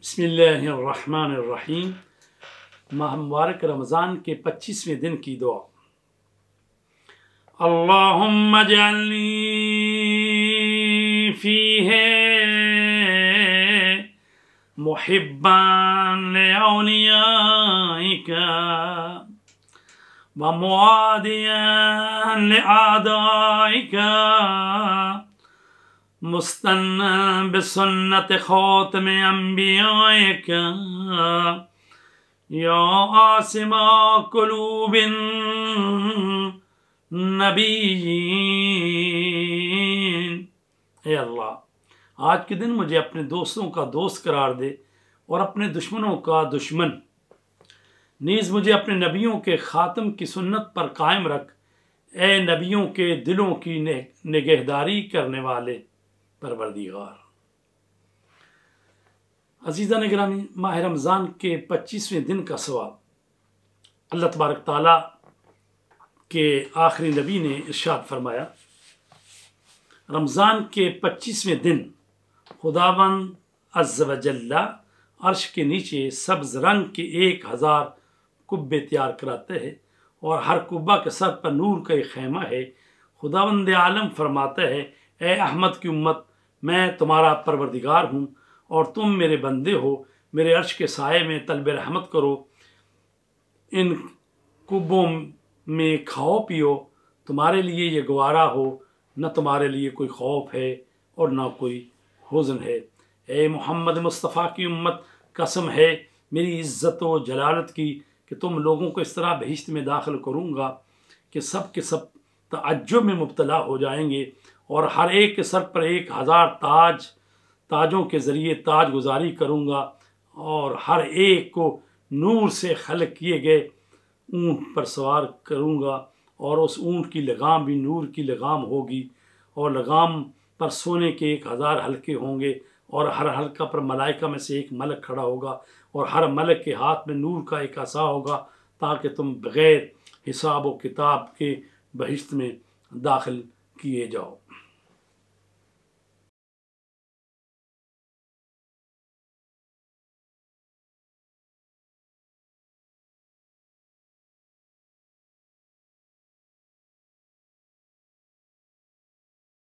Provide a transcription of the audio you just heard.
बिस्मिल्लाहिर्रहमानिर्रहीम। माह मुबारक रमज़ान के 25वें दिन की दुआ। अल्लाहुम्मा जअलनी फीहे मुहिब्बान लिअौलियाइका व मुआदियान लिअअदाइका मुस्तन्ना बिसुन्नत खातमे अंबियाइका या आसिमा कुलूबिन नबीयीन। ए अल्लाह, आज के दिन मुझे अपने दोस्तों का दोस्त करार दे और अपने दुश्मनों का दुश्मन। नीज़ मुझे अपने नबियों के ख़ातम की सुन्नत पर कायम रख। ए नबियों के दिलों की निगहदारी करने वाले परवरदिगार। अज़ीज़ान गिरामी, माह रमज़ान के 25वें दिन का सवाल। अल्लाह तबारक ताला के आखिरी नबी ने इरशाद फरमाया, रमज़ान के 25वें दिन खुदावंद अज़्ज़ व जल्ला अर्श के नीचे सब्ज़ रंग के 1000 कुब्बे तैयार कराते हैं और हर कुब्बा के सर पर नूर का एक खैमा है। खुदावंद आलम फरमाता है, ए अहमद की उम्मत, मैं तुम्हारा परवरदिगार हूँ और तुम मेरे बंदे हो। मेरे अर्श के साए में तलब रहमत करो, इन कुब्बों में खाओ पियो। तुम्हारे लिए ये गवारा हो, न तुम्हारे लिए कोई खौफ है और न कोई हुज़्न है। ए मोहम्मद मुस्तफ़ा की उम्मत, कसम है मेरी इज़्ज़त व जलालत की कि तुम लोगों को इस तरह बहिश्त में दाखिल करूँगा कि सब के सब तअज्जुब में मुब्तला हो जाएंगे और हर एक के सर पर 1000 ताजों के ज़रिए ताज गुजारी करूँगा और हर एक को नूर से खल्क़ किए गए ऊँट पर सवार करूँगा और उस ऊँट की लगाम भी नूर की लगाम होगी और लगाम पर सोने के 1000 हल्के होंगे और हर हल्का पर मलाइका में से एक मलक खड़ा होगा और हर मलक के हाथ में नूर का एक असा होगा, ताकि तुम बग़ैर हिसाब व किताब के बहिश्त में दाखिल किए जाओ।